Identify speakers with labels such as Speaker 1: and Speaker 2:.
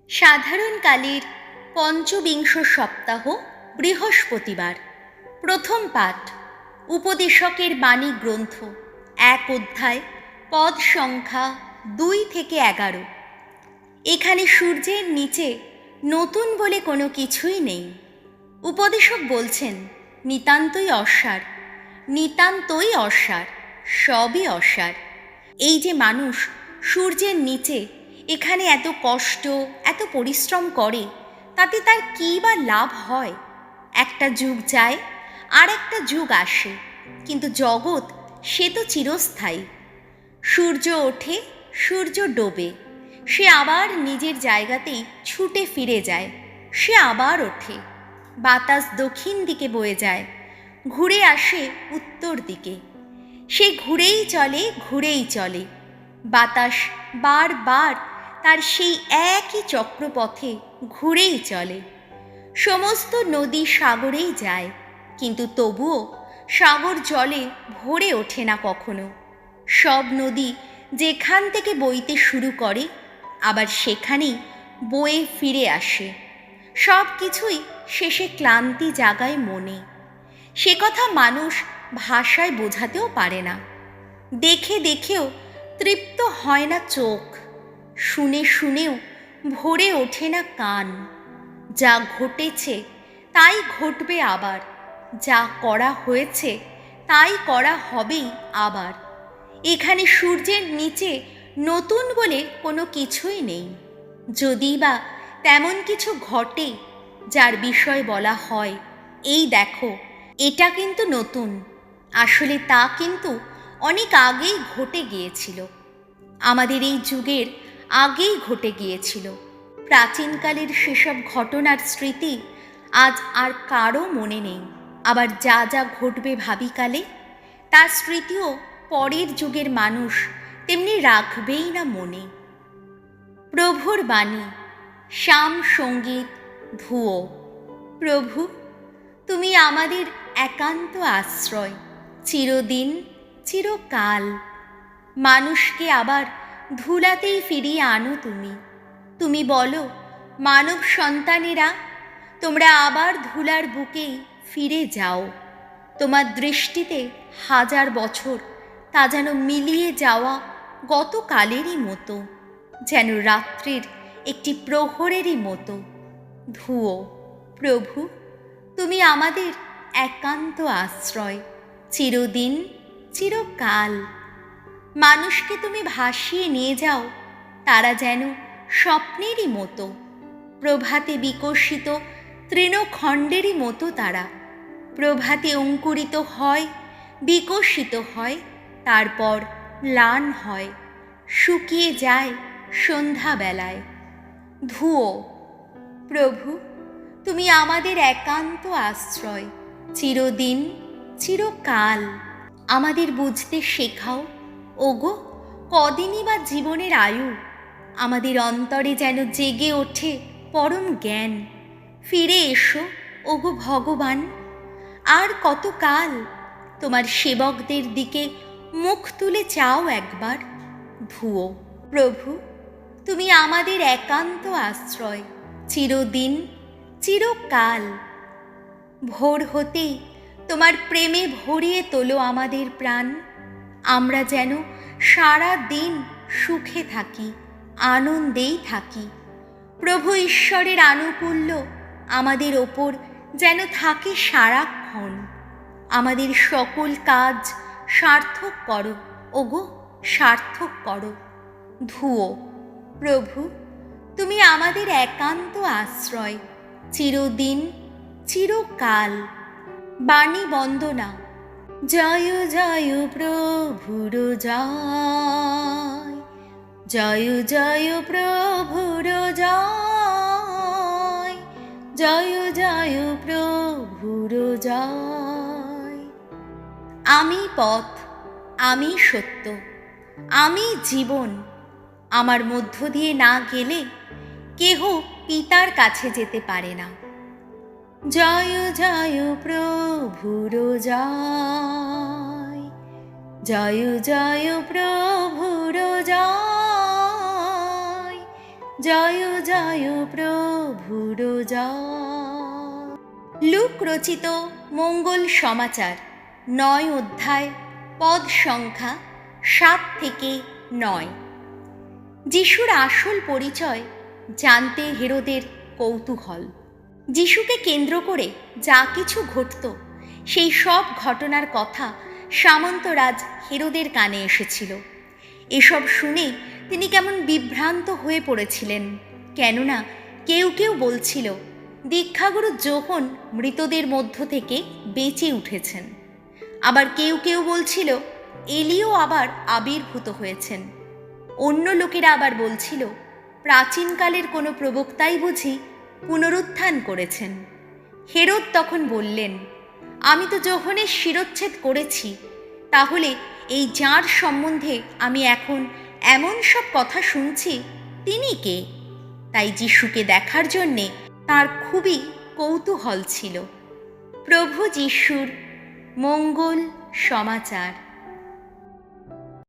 Speaker 1: সাধারণকালের পঞ্চবিংশ সপ্তাহ বৃহস্পতিবার। প্রথম পাঠ উপদেশকের বাণী গ্রন্থ, 1 অধ্যায়, পদ সংখ্যা 2 থেকে 11। এখানে সূর্যের নিচে নতুন বলে কোনো কিছুই নেই। উপদেশক বলছেন নিতান্তই অসার, নিতান্তই অসার, সবই অসার। এই যে মানুষ সূর্যের নিচে এখানে এত কষ্ট, এত পরিশ্রম করে, তাতে তার কী বা লাভ হয়? একটা যুগ যায়, আর একটা যুগ আসে, কিন্তু জগৎ সে তো চিরস্থায়ী। সূর্য ওঠে, সূর্য ডোবে, সে আবার নিজের জায়গাতেই ছুটে ফিরে যায়, সে আবার ওঠে। বাতাস দক্ষিণ দিকে বয়ে যায়, ঘুরে আসে উত্তর দিকে, সে ঘুরেই চলে, ঘুরেই চলে। বাতাস বারবার তার সেই একই চক্রপথে ঘুরেই চলে। সমস্ত নদী সাগরেই যায়, কিন্তু তবুও সাগর জলে ভরে ওঠে না কখনো। সব নদী যেখান থেকে বইতে শুরু করে, আবার সেখানেই বয়ে ফিরে আসে। সব কিছুই শেষে ক্লান্তি জাগায় মনে। সে কথা মানুষ ভাষায় বোঝাতেও পারে না। দেখে দেখেও তৃপ্ত হয় না চোখ, শুনে শুনেও ভরে ওঠে না কান। যা ঘটেছে তাই ঘটবে আবার, যা করা হয়েছে তাই করা হবেই আবার। এখানে সূর্যের নিচে নতুন বলে কোনো কিছুই নেই। যদি বা তেমন কিছু ঘটে যার বিষয় বলা হয়, এই দেখো এটা কিন্তু নতুন, আসলে তা কিন্তু অনেক আগেই ঘটে গিয়েছিল। আমাদের এই যুগের আগেই ঘটে গিয়েছিল। প্রাচীনকালের সেসব ঘটনার স্মৃতি আজ আর কারও মনে নেই। আবার যা যা ঘটবে ভাবিকালে, তার স্মৃতিও পরের যুগের মানুষ তেমনি রাখবেই না মনে। প্রভুর বাণী, শ্যাম সঙ্গীত, ধুয়ো। প্রভু, তুমি আমাদের একান্ত আশ্রয়, চিরদিন চিরকাল। মানুষকে আবার ধুলাতেই ফিরিয়ে আনো তুমি। তুমি বলো, মানব সন্তানেরা, তোমরা আবার ধুলার বুকেই ফিরে যাও। তোমার দৃষ্টিতে 1000 বছর তা যেন মিলিয়ে যাওয়া গতকালেরই মতো, যেন রাত্রির একটি প্রহরেরই মতো। ধুয়ো। প্রভু, তুমি আমাদের একান্ত আশ্রয়, চিরদিন চিরকাল। মানুষকে তুমি ভাসিয়ে নিয়ে যাও, তারা যেন স্বপ্নেরই মতো, প্রভাতে বিকশিত তৃণখণ্ডেরই মতো তারা। প্রভাতে অঙ্কুরিত হয়, বিকশিত হয়, তারপর ম্লান হয়, শুকিয়ে যায় সন্ধ্যাবেলায়। ধুয়ো। প্রভু, তুমি আমাদের একান্ত আশ্রয়, চিরদিন চিরকাল। আমাদের বুঝতে শেখাও, ওগো, কদিনই বা জীবনের আয়ু। আমাদের অন্তরে যেন জেগে ওঠে পরম জ্ঞান। ফিরে এসো, ওগো ভগবান। আর কতকাল? তোমার সেবকদের দিকে মুখ তুলে চাও একবার। ধুয়ো। প্রভু, তুমি আমাদের একান্ত আশ্রয়, চিরদিন চিরকাল। ভোর হতেই তোমার প্রেমে ভরিয়ে তোলো আমাদের প্রাণ। আমরা যেন সারা দিন সুখে থাকি, আনন্দেই থাকি। প্রভু ঈশ্বরের আনুকূল্য আমাদের ওপর যেন থাকে সারাক্ষণ। আমাদের সকল কাজ সার্থক করো, ওগো, সার্থক করো। ধুয়ো। প্রভু, তুমি আমাদের একান্ত আশ্রয়, চিরদিন চিরকাল। বাণী বন্দনা। জয় জয় প্রভুর জয়, জয় জয় প্রভুর জয়, জয় জয় প্রভুর জয়। আমি পথ, আমি সত্য, আমি জীবন। আমার মধ্য দিয়ে না গেলে কেহ পিতার কাছে যেতে পারে না। জয় জয় প্রভুর জয়, জয় জয় প্রভুর জয়, জয় জয় প্রভুর জয়। লুক রচিত মঙ্গল সমাচার 9 অধ্যায়, পদ সংখ্যা 7 থেকে 9। যিশুর আসল পরিচয় জানতে হেরোদের কৌতূহল। যিশুকে কেন্দ্র করে যা কিছু ঘটত সেই সব ঘটনার কথা সামন্তরাজ হেরোদের কানে এসেছিল। এসব শুনে তিনি কেমন বিভ্রান্ত হয়ে পড়েছিলেন, কেননা কেউ কেউ বলছিল দীক্ষাগুরু যোহন মৃতদের মধ্য থেকে বেঁচে উঠেছেন, আবার কেউ কেউ বলছিল এলিও আবার আবির্ভূত হয়েছেন। অন্য লোকেরা আবার বলছিল প্রাচীনকালের কোনো প্রবক্তাই বুঝি পুনরুত্থান করেছেন। হেরোদ তখন বললেন, আমি তো যোহনের শিরচ্ছেদ করেছি, তাহলে এই যাঁর সম্বন্ধে আমি এখন এমন সব কথা শুনছি তিনি কে? তাই যিশুকে দেখার জন্যে তার খুবই কৌতূহল ছিল। প্রভু যিশুর মঙ্গল সমাচার।